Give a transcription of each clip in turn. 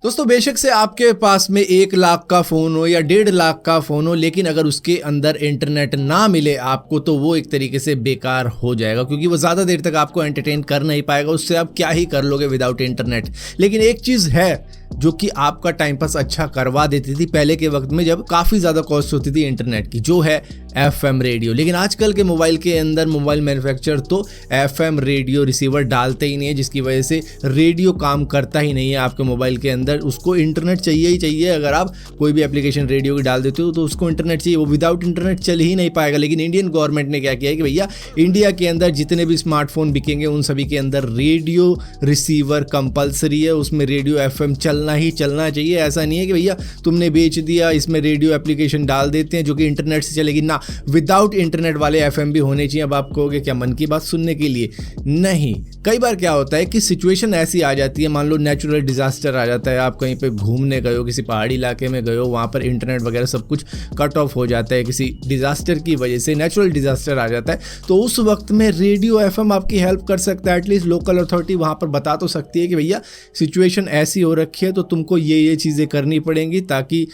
दोस्तों बेशक से आपके पास में 1 लाख का फ़ोन हो या 1.5 लाख का फ़ोन हो, लेकिन अगर उसके अंदर इंटरनेट ना मिले आपको तो वो एक तरीके से बेकार हो जाएगा, क्योंकि वो ज़्यादा देर तक आपको एंटरटेन कर नहीं पाएगा। उससे आप क्या ही कर लोगे विदाउट इंटरनेट। लेकिन एक चीज़ है जो कि आपका टाइम पास अच्छा करवा देती थी पहले के वक्त में, जब काफ़ी ज़्यादा कॉस्ट होती थी इंटरनेट की, जो है FM रेडियो। लेकिन आजकल के मोबाइल के अंदर मोबाइल मैन्युफैक्चरर तो FM रेडियो रिसीवर डालते ही नहीं है, जिसकी वजह से रेडियो काम करता ही नहीं है आपके मोबाइल के अंदर। उसको इंटरनेट चाहिए ही चाहिए। अगर आप कोई भी एप्लीकेशन रेडियो की डाल देते हो तो उसको इंटरनेट चाहिए, वो विदाउट इंटरनेट चल ही नहीं पाएगा। लेकिन इंडियन गवर्नमेंट ने क्या किया है कि भैया इंडिया के अंदर जितने भी स्मार्टफोन बिकेंगे उन सभी के अंदर रेडियो रिसीवर कंपलसरी है, उसमें रेडियो FM चलना ही चलना चाहिए। ऐसा नहीं है कि भैया तुमने बेच दिया, इसमें रेडियो एप्लीकेशन डाल देते हैं जो कि इंटरनेट से चलेगी ना, विदाउट इंटरनेट वाले FM भी होने चाहिए। अब आप कहोगे क्या मन की बात सुनने के लिए? नहीं, कई बार क्या होता है कि सिचुएशन ऐसी आ जाती है, मान लो नेचुरल डिजास्टर आ जाता है, आप कहीं पे घूमने गए हो, किसी पहाड़ी इलाके में गए हो, वहाँ पर इंटरनेट वगैरह सब कुछ कट ऑफ हो जाता है किसी डिजास्टर की वजह से, नेचुरल डिजास्टर आ जाता है, तो उस वक्त में रेडियो FM आपकी हेल्प कर सकता है। एटलीस्ट लोकल अथॉरिटी वहाँ पर बता तो सकती है कि भैया सिचुएशन ऐसी हो रखी है तो तुमको ये चीज़ें करनी पड़ेंगी ताकि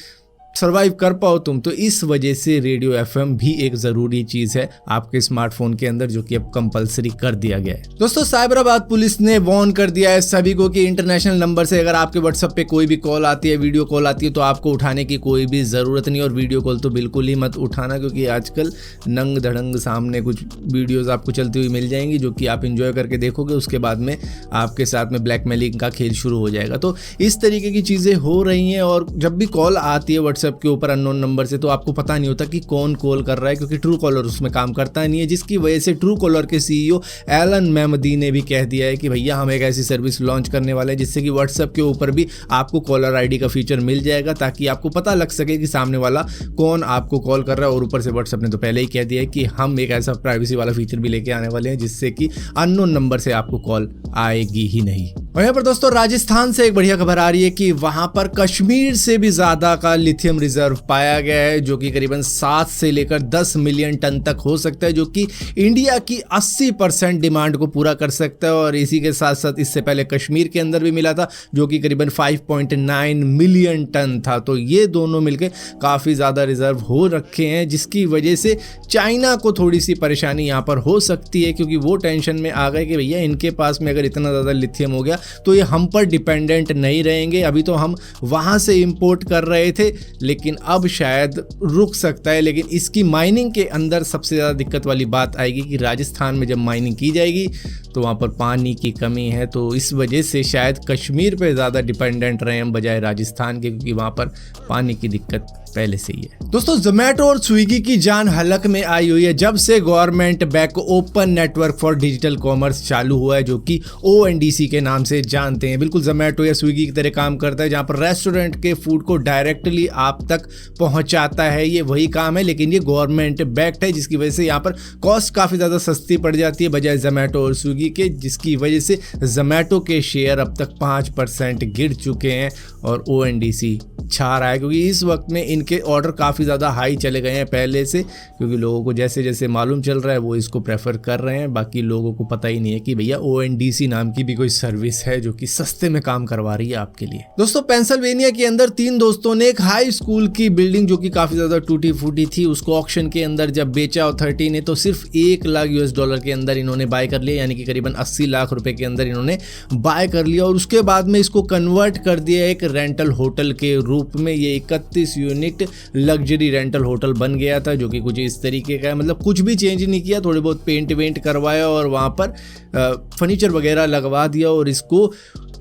सर्वाइव कर पाओ तुम। तो इस वजह से रेडियो FM भी एक ज़रूरी चीज़ है आपके स्मार्टफोन के अंदर, जो कि अब कंपलसरी कर दिया गया है। दोस्तों साइबराबाद पुलिस ने वार्न कर दिया है सभी को कि इंटरनेशनल नंबर से अगर आपके व्हाट्सएप पे कोई भी कॉल आती है, वीडियो कॉल आती है, तो आपको उठाने की कोई भी ज़रूरत नहीं। और वीडियो कॉल तो बिल्कुल ही मत उठाना, क्योंकि आजकल नंग धड़ंग सामने कुछ वीडियोज़ आपको चलती हुई मिल जाएंगी जो कि आप इंजॉय करके देखोगे, उसके बाद में आपके साथ में ब्लैकमेलिंग का खेल शुरू हो जाएगा। तो इस तरीके की चीज़ें हो रही हैं। और जब भी कॉल आती है व्हाट्सएप के ऊपर अननोन नंबर से, तो आपको पता नहीं होता कि कौन कॉल कर रहा है, क्योंकि ट्रू कॉलर उसमें काम करता नहीं है, जिसकी वजह से ट्रू कॉलर के CEO एलन मेहमदी ने भी कह दिया है कि भैया हम एक ऐसी सर्विस लॉन्च करने वाले हैं जिससे कि व्हाट्सएप के ऊपर भी आपको कॉलर ID का फीचर मिल जाएगा, ताकि आपको पता लग सके कि सामने वाला कौन आपको कॉल कर रहा है। और ऊपर से व्हाट्सएप ने तो पहले ही कह दिया है कि हम एक ऐसा प्राइवेसी वाला फीचर भी लेके आने वाले हैं जिससे कि अननोन नंबर से आपको कॉल आएगी ही नहीं। और यहाँ पर दोस्तों राजस्थान से एक बढ़िया खबर आ रही है कि वहां पर कश्मीर से भी ज्यादा का लिथियम रिजर्व पाया गया है, जो कि करीबन 7 से लेकर 10 मिलियन टन तक हो सकता है, जो कि इंडिया की 80% डिमांड को पूरा कर सकता है। और इसी के साथ साथ इससे पहले कश्मीर के अंदर भी मिला था, जो कि करीबन 5.9 मिलियन टन था। तो ये दोनों मिलकर काफ़ी ज़्यादा रिजर्व हो रखे हैं, जिसकी वजह से चाइना को थोड़ी सी परेशानी यहाँ पर हो सकती है, क्योंकि वो टेंशन में आ गए कि भैया इनके पास में अगर इतना ज़्यादा लिथियम हो गया तो ये हम पर डिपेंडेंट नहीं रहेंगे। अभी तो हम वहाँ से इंपोर्ट कर रहे थे, लेकिन अब शायद रुक सकता है। लेकिन इसकी माइनिंग के अंदर सबसे ज़्यादा दिक्कत वाली बात आएगी कि राजस्थान में जब माइनिंग की जाएगी तो वहाँ पर पानी की कमी है, तो इस वजह से शायद कश्मीर पे ज़्यादा डिपेंडेंट रहे हम बजाय राजस्थान के, क्योंकि वहाँ पर पानी की दिक्कत पहले से ही है। दोस्तों जोमेटो और स्विगी की जान हलक में आई हुई है जब से government back open network for digital commerce चालू हुआ है, जो कि ONDC के नाम से जानते हैं। बिल्कुल जोमेटो या स्विगी की तरह काम करता है, जहाँ पर रेस्टोरेंट के फूड को डायरेक्टली आप तक पहुँचाता है। ये वही काम है, लेकिन ये गवर्नमेंट बैक्ड है, जिसकी वजह से यहाँ पर कॉस्ट काफ़ी ज़्यादा सस्ती पड़ जाती है बजाय जोमेटो और स्विगी के, जिसकी वजह से जोमेटो के शेयर अब तक 5% गिर चुके हैं और ONDC छा रहा है, क्योंकि इस वक्त में इनके ऑर्डर काफ़ी ज़्यादा हाई चले गए हैं पहले से, क्योंकि लोगों को जैसे जैसे मालूम चल रहा है वो इसको प्रेफर कर रहे हैं। बाकी लोगों को पता ही नहीं है कि भैया ONDC नाम की भी कोई सर्विस है जो कि सस्ते में काम करवा रही है आपके लिए। दोस्तों पेंसिल्वेनिया के अंदर 3 दोस्तों ने एक हाई स्कूल की बिल्डिंग जो कि काफ़ी ज़्यादा टूटी फूटी थी, उसको ऑक्शन के अंदर जब बेचा अथॉरिटी ने, तो सिर्फ $1 लाख के अंदर इन्होंने बाय कर लिया, यानी कि करीबन 80 लाख रुपए के अंदर इन्होंने बाय कर लिया। और उसके बाद में इसको कन्वर्ट कर दिया एक रेंटल होटल के रूप में। ये 31 यूनिट लग्जरी रेंटल होटल बन गया था, जो कि कुछ इस तरीके का है, मतलब कुछ भी चेंज नहीं किया, थोड़े बहुत पेंट वेंट करवाया और वहाँ पर फर्नीचर वगैरह लगवा दिया और इसको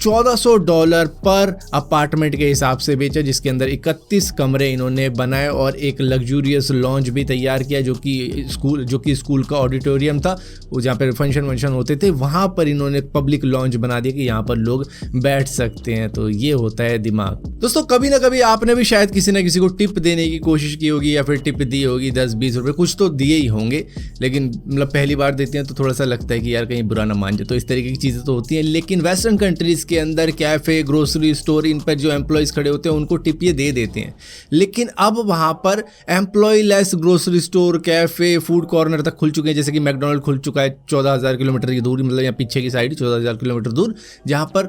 $1400 पर अपार्टमेंट के हिसाब से बेचा, जिसके अंदर 31 कमरे इन्होंने बनाए और एक लग्जूरियस लॉन्च भी तैयार किया, जो कि स्कूल का ऑडिटोरियम था, वो जहाँ पर फंक्शन होते थे, वहाँ पर इन्होंने पब्लिक लॉन्च बना दिया कि यहाँ पर लोग बैठ सकते हैं। तो ये होता है दिमाग। दोस्तों कभी ना कभी आपने भी शायद किसी ना किसी को टिप देने की कोशिश की होगी, या फिर टिप दी होगी 10-20 रुपये, कुछ तो दिए ही होंगे, लेकिन मतलब पहली बार देते हैं तो थोड़ा सा लगता है कि यार कहीं बुरा ना मान जाए, तो इस तरीके की चीज़ें तो होती हैं। लेकिन वेस्टर्न कंट्रीज़ के अंदर कैफ़े, ग्रोसरी स्टोर, इन पर जो एम्प्लॉयज़ खड़े होते हैं उनको टिप ये दे देते हैं। लेकिन अब वहाँ पर employ less grocery store, cafe, food corner तक खुल चुके हैं, जैसे कि मैकडोनल्ड खुल चुका है 14,000 किलोमीटर की दूरी, मतलब यहाँ पीछे की साइड 14,000 किलोमीटर दूर, जहाँ पर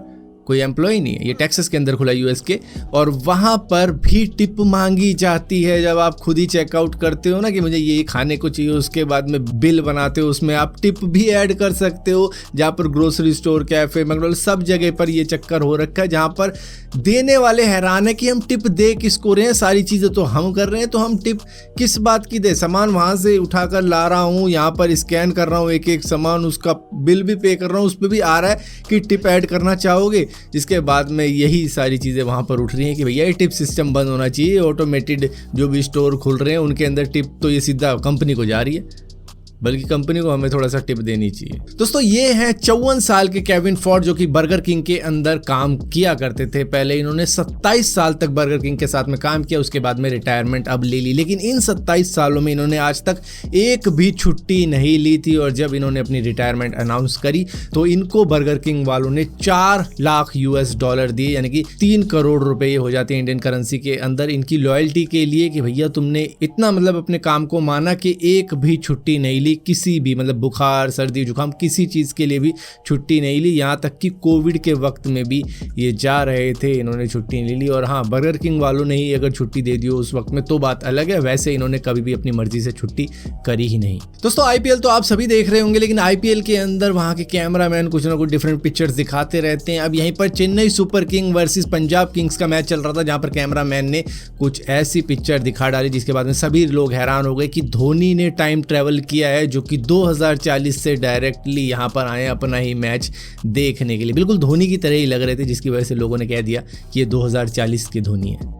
कोई एम्प्लॉय नहीं है, ये टेक्सास के अंदर खुला यूएस के, और वहाँ पर भी टिप मांगी जाती है। जब आप खुद ही चेकआउट करते हो ना कि मुझे ये खाने को चाहिए, उसके बाद में बिल बनाते हो, उसमें आप टिप भी ऐड कर सकते हो। जहाँ पर ग्रोसरी स्टोर, कैफे, मतलब सब जगह पर ये चक्कर हो रखा है, जहाँ पर देने वाले हैरान है कि हम टिप दे किसको रहे हैं, सारी चीज़ें तो हम कर रहे हैं, तो हम टिप किस बात की दे। सामान वहाँ से उठाकर ला रहा हूँ, यहाँ पर स्कैन कर रहा हूँ एक एक सामान, उसका बिल भी पे कर रहा हूँ, उस पर भी आ रहा है कि टिप ऐड करना चाहोगे। जिसके बाद में यही सारी चीज़ें वहाँ पर उठ रही हैं कि भैया ये टिप सिस्टम बंद होना चाहिए। ऑटोमेटेड जो भी स्टोर खुल रहे हैं उनके अंदर टिप तो ये सीधा कंपनी को जा रही है, बल्कि कंपनी को हमें थोड़ा सा टिप देनी चाहिए। दोस्तों ये हैं 54 साल के केविन फोर्ड, जो कि बर्गर किंग के अंदर काम किया करते थे। पहले इन्होंने 27 साल तक बर्गर किंग के साथ में काम किया, उसके बाद में रिटायरमेंट अब ले ली। लेकिन इन 27 सालों में इन्होंने आज तक एक भी छुट्टी नहीं ली थी, और जब इन्होंने अपनी रिटायरमेंट अनाउंस करी तो इनको बर्गर किंग वालों ने $4 लाख दिए, यानी कि 3 करोड़ रुपए हो जाते हैं इंडियन करेंसी के अंदर, इनकी लॉयल्टी के लिए कि भैया तुमने इतना मतलब अपने काम को माना कि एक भी छुट्टी नहीं ली, किसी भी मतलब बुखार, सर्दी, जुकाम, किसी चीज़ के लिए भी छुट्टी नहीं ली। यहाँ तक कि कोविड के वक्त में भी ये जा रहे थे, इन्होंने छुट्टी नहीं ली। और हाँ, बर्गर किंग वालों ने ही अगर छुट्टी दे दी हो उस वक्त में तो बात अलग है, वैसे इन्होंने कभी भी अपनी मर्जी से छुट्टी करी ही नहीं। दोस्तों आईपीएल तो आप सभी देख रहे होंगे, लेकिन आईपीएल के अंदर वहाँ के कैमरामैन कुछ ना कुछ डिफरेंट पिक्चर्स दिखाते रहते हैं। अब यहीं पर Chennai super king versus Punjab Kings का मैच चल रहा था, जहाँ पर कैमरामैन ने कुछ ऐसी पिक्चर दिखा डाली जिसके बाद में सभी लोग हैरान हो गए कि धोनी ने टाइम ट्रेवल किया है, जो कि 2040 से डायरेक्टली यहाँ पर आए अपना ही मैच देखने के लिए। बिल्कुल धोनी की तरह ही लग रहे थे, जिसकी वजह से लोगों ने कह दिया कि ये 2040 के धोनी है।